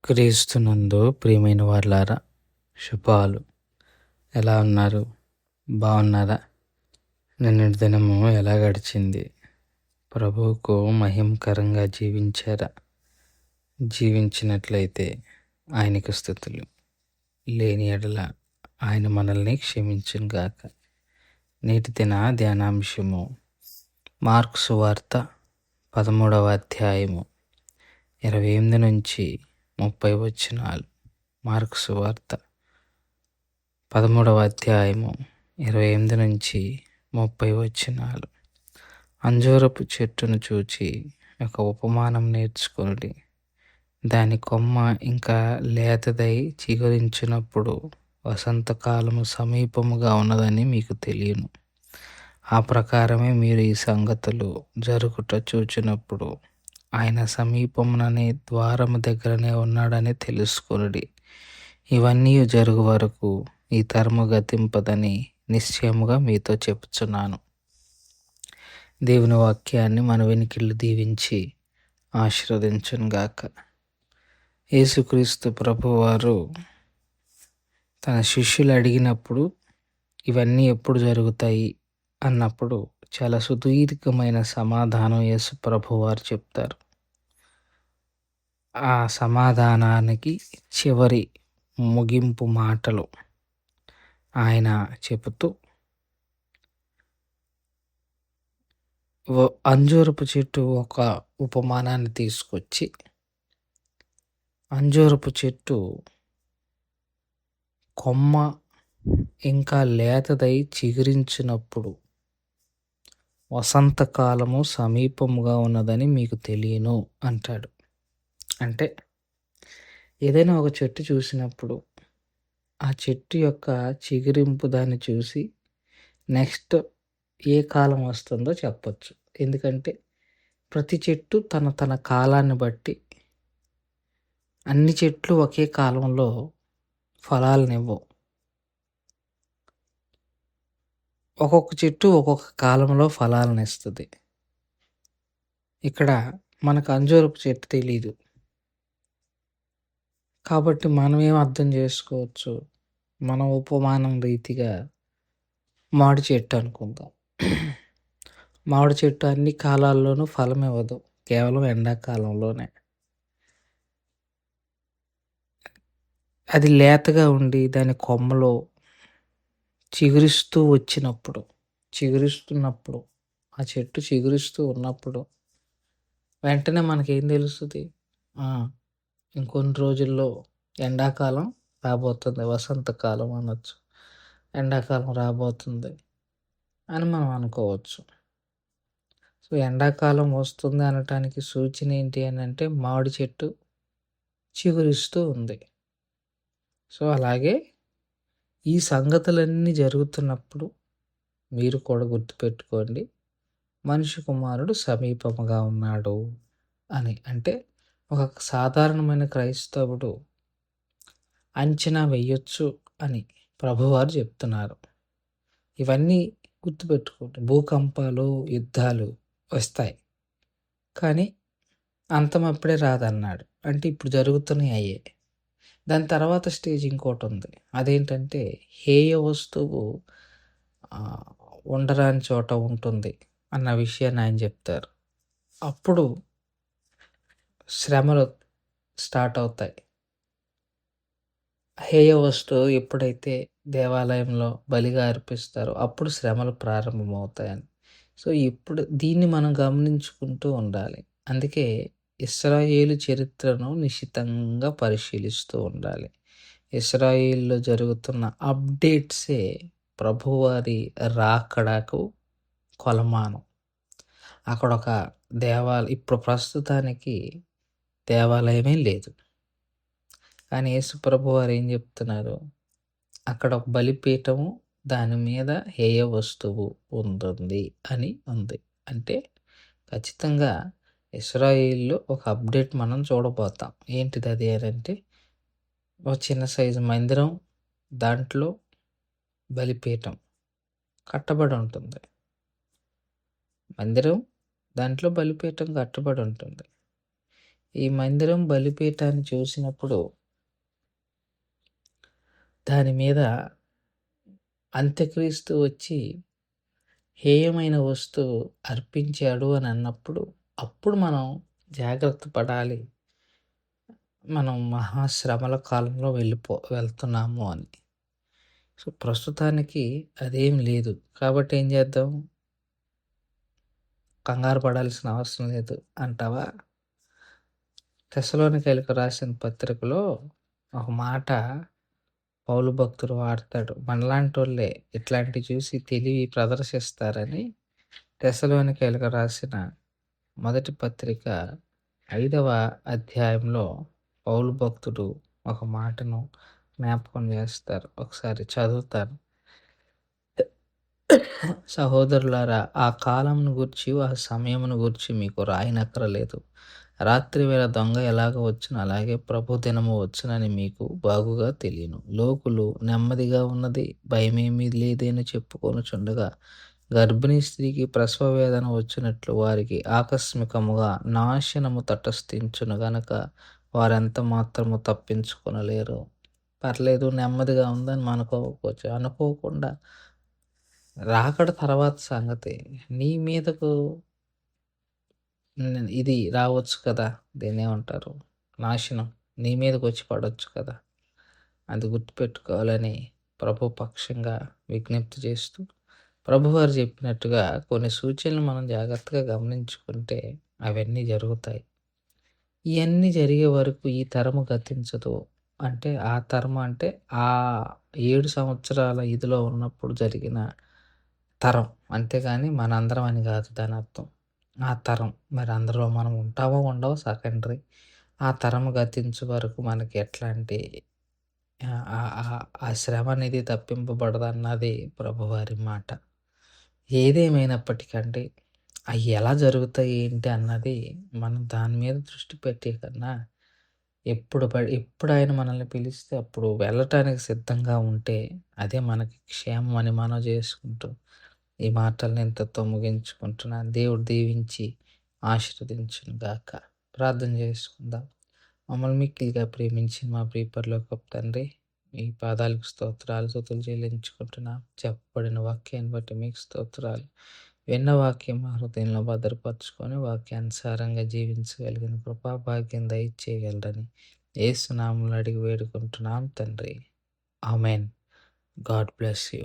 క్రీస్తునందు ప్రియమైన వారలారా, శుభాలు. ఎలా ఉన్నారు? బాగున్నారా? నిన్నటి దినము ఎలా గడిచింది? ప్రభువుకు మహిమకరంగా జీవించారా? జీవించినట్లయితే ఆయనకు స్తుతులు. లేని ఎడల ఆయన మనల్ని క్షమించును గాక. నేటి దిన ధ్యానాంశము మార్కు సువార్త 13వ అధ్యాయము 28 నుంచి 30 వచనాలు. మార్కు సువార్త 13వ అధ్యాయము 28 నుంచి 30 వచనాలు. అంజూరపు చెట్టును చూచి ఒక ఉపమానం నేర్చుకొనుడి. దాని కొమ్మ ఇంకా లేతదై చిగురించినప్పుడు వసంతకాలము సమీపముగా ఉన్నదని మీకు తెలియను. ఆ ప్రకారమే మీరు ఈ సంగతులు జరుగుట చూచినప్పుడు ఆయన సమీపముననే ద్వారము దగ్గరనే ఉన్నాడని తెలుసుకొనుడి. ఇవన్నీ జరుగు వరకు ఈ తరము గతింపదని నిశ్చయముగా మీతో చెప్పుచున్నాను. దేవుని వాక్యాన్ని మన వెనికిళ్ళు దీవించి ఆశీర్వదించునుగాక. యేసుక్రీస్తు ప్రభువారు తన శిష్యులు అడిగినప్పుడు ఇవన్నీ ఎప్పుడు జరుగుతాయి అన్నప్పుడు చాలా సుదీర్ఘమైన సమాధానం యేసు ప్రభువారు చెప్తారు. ఆ సమాధానానికి చివరి ముగింపు మాటలు ఆయన చెబుతూ అంజూరపు చెట్టు ఒక ఉపమానాన్ని తీసుకొచ్చి, అంజూరపు చెట్టు కొమ్మ ఇంకా లేతదై చిగురించినప్పుడు వసంతకాలము సమీపముగా ఉన్నదని మీకు తెలియను అంటాడు. అంటే ఏదైనా ఒక చెట్టు చూసినప్పుడు ఆ చెట్టు యొక్క చిగురింపు దాన్ని చూసి నెక్స్ట్ ఏ కాలం వస్తుందో చెప్పచ్చు. ఎందుకంటే ప్రతి చెట్టు తన తన కాలాన్ని బట్టి, అన్ని చెట్లు ఒకే కాలంలో ఫలాలనివ్వవు. ఒక్కొక్క చెట్టు ఒక్కొక్క కాలంలో ఫలాలను ఇస్తుంది. ఇక్కడ మనకు అంజూరపు చెట్టు తెలీదు కాబట్టి మనం ఏం అర్థం చేసుకోవచ్చు? మన ఉపమానం రీతిగా మామిడి చెట్టు అనుకుందాం. మామిడి చెట్టు అన్ని కాలాల్లోనూ ఫలం ఇవ్వదు, కేవలం ఎండాకాలంలోనే. అది లేతగా ఉండి దాని కొమ్మలో చిగురిస్తున్నప్పుడు ఆ చెట్టు చిగురిస్తూ ఉన్నప్పుడు వెంటనే మనకేం తెలుస్తుంది? ఇంకొన్ని రోజుల్లో ఎండాకాలం రాబోతుంది, వసంతకాలం అనొచ్చు, ఎండాకాలం రాబోతుంది అని మనం అనుకోవచ్చు. సో ఎండాకాలం వస్తుంది అనటానికి సూచన ఏంటి అని అంటే మామిడి చెట్టు చిగురిస్తూ ఉంది. సో అలాగే ఈ సంగతులన్నీ జరుగుతున్నప్పుడు మీరు కూడా గుర్తుపెట్టుకోండి, మనిషి కుమారుడు సమీపముగా ఉన్నాడు అని. అంటే ఒక సాధారణమైన క్రైస్తవుడు అంచనా వేయొచ్చు అని ప్రభువారు చెప్తున్నారు. ఇవన్నీ గుర్తుపెట్టుకోండి. భూకంపాలు, యుద్ధాలు వస్తాయి, కానీ అంతం అప్పుడే రాదన్నాడు. అంటే ఇప్పుడు జరుగుతున్నాయి అయ్యే. దాని తర్వాత స్టేజ్ ఇంకోటి ఉంది. అదేంటంటే హేయ వస్తువు ఉండరాని చోట ఉంటుంది అన్న విషయాన్ని ఆయన చెప్తారు. అప్పుడు శ్రమలు స్టార్ట్ అవుతాయి. హేయ వస్తువు ఎప్పుడైతే దేవాలయంలో బలిగా అర్పిస్తారో అప్పుడు శ్రమలు ప్రారంభమవుతాయని. సో ఇప్పుడు దీన్ని మనం గమనించుకుంటూ ఉండాలి. అందుకే ఇశ్రాయేలు చరిత్రను నిశితంగా పరిశీలిస్తూ ఉండాలి. ఇశ్రాయేల్లో జరుగుతున్న అప్డేట్సే ప్రభువారి రాకడకు కొలమానం. అక్కడ ఒక ఇప్పుడు ప్రస్తుతానికి దేవాలయమే లేదు, కానీ యేసు ప్రభువారు ఏం చెప్తున్నారు? అక్కడ ఒక బలిపీఠము, దాని మీద హేయ వస్తువు ఉంటుంది అని ఉంది. అంటే ఖచ్చితంగా ఇశ్రాయేల్లో ఒక అప్డేట్ మనం చూడబోతాం. ఏంటిది అది అంటే ఒక చిన్న సైజు మందిరం, దాంట్లో బలిపీఠం కట్టబడి ఉంటుంది. మందిరం, దాంట్లో బలిపీఠం కట్టబడి ఉంటుంది. ఈ మందిరం బలిపీఠాన్ని చూసినప్పుడు దాని మీద అంత్యక్రీస్తు వచ్చి హేయమైన వస్తువు అర్పించాడు అని అన్నప్పుడు అప్పుడు మనం జాగ్రత్త పడాలి. మనం మహాశ్రమల కాలంలో వెళ్తున్నాము అని. సో ప్రస్తుతానికి అదేం లేదు. కాబట్టి ఏం చేద్దాం? కంగారు పడాల్సిన అవసరం లేదు అంటావా? తెస్సలోనికైలకు రాసిన పత్రికలో ఒక మాట పౌలు భక్తుడు వాడతాడు. మనలాంటోళ్ళే ఇట్లాంటివి చూసి తెలివి ప్రదర్శిస్తారని తెస్సలోనికైలకు రాసిన మొదటి పత్రిక 5వ అధ్యాయంలో పౌలు భక్తుడు ఒక మాటను జ్ఞాపకం చేస్తారు. ఒకసారి చదువుతాను. సహోదరులారా, ఆ కాలమును గూర్చి ఆ సమయమును గూర్చి మీకు రాయనక్కరలేదు. రాత్రి వేళ దొంగ ఎలాగ వచ్చునో అలాగే ప్రభు దినము వచ్చునని మీకు బాగుగా తెలియను. లోకులు నెమ్మదిగా ఉన్నది, భయమేమీ లేదని చెప్పుకొనుచుండగా గర్భిణీ స్త్రీకి ప్రసవ వేదన వచ్చినట్లు వారికి ఆకస్మికముగా నాశనము తటస్థించును గనక వారెంత మాత్రము తప్పించుకొనలేరు. పర్లేదు, నెమ్మదిగా ఉందని అనుకోవచ్చు. అనుకోకుండా రాకడ తర్వాత సంగతి. నీ మీదకు ఇది రావచ్చు కదా! దీన్నేమంటారు? నాశనం నీ మీదకొచ్చి పడొచ్చు కదా! అది గుర్తుపెట్టుకోవాలని ప్రభు పక్షంగా విజ్ఞప్తి చేస్తూ, ప్రభువారు చెప్పినట్టుగా కొన్ని సూచనలు మనం జాగ్రత్తగా గమనించుకుంటే అవన్నీ జరుగుతాయి. ఇయన్నీ జరిగే వరకు ఈ తరము గతించదు. అంటే ఆ తరము అంటే ఆ 7 సంవత్సరాల ఇదిలో ఉన్నప్పుడు జరిగిన తరం. అంతేగాని మనందరం అని గాదు దానర్థం. ఆ తరం. మరి అందులో మనం ఉంటామో ఉండమో సెకండరీ. ఆ తరం గతించే వరకు మనకి ఎట్లాంటి ఆ శ్రమ అనేది తప్పింపబడదన్నది ప్రభువారి మాట. ఏదేమైనప్పటికండి అయి ఎలా జరుగుతాయి ఏంటి అన్నది మనం దాని మీద దృష్టి పెట్టే కన్నా ఎప్పుడు ఆయన మనల్ని పిలిస్తే అప్పుడు వెళ్ళటానికి సిద్ధంగా ఉంటే అదే మనకి క్షేమం అని మనం చేసుకుంటూ ఈ మాటల్ని ఇంతతో ముగించుకుంటున్నాను. దేవుడు దీవించి ఆశీర్వదించును గాక. ప్రార్థన చేసుకుందాం. మమ్మల్ని మిక్కిలిగా ప్రేమించిన మా ప్రియ పరలోకపు తండ్రి, మీ పాదాలకు స్తోత్రాలు, స్తుతులు చెల్లించుకుంటున్నాం. చెప్పబడిన వాక్యాన్ని బట్టి మీకు స్తోత్రాలు. విన్న వాక్యం మా హృదయంలో భద్రపరుచుకొని వాక్యానుసారంగా జీవించగలిగిన కృపా భాగ్యం దయచేయగలరని యేసు నామములో అడిగి వేడుకుంటున్నాం తండ్రి. ఆమెన్. God bless you.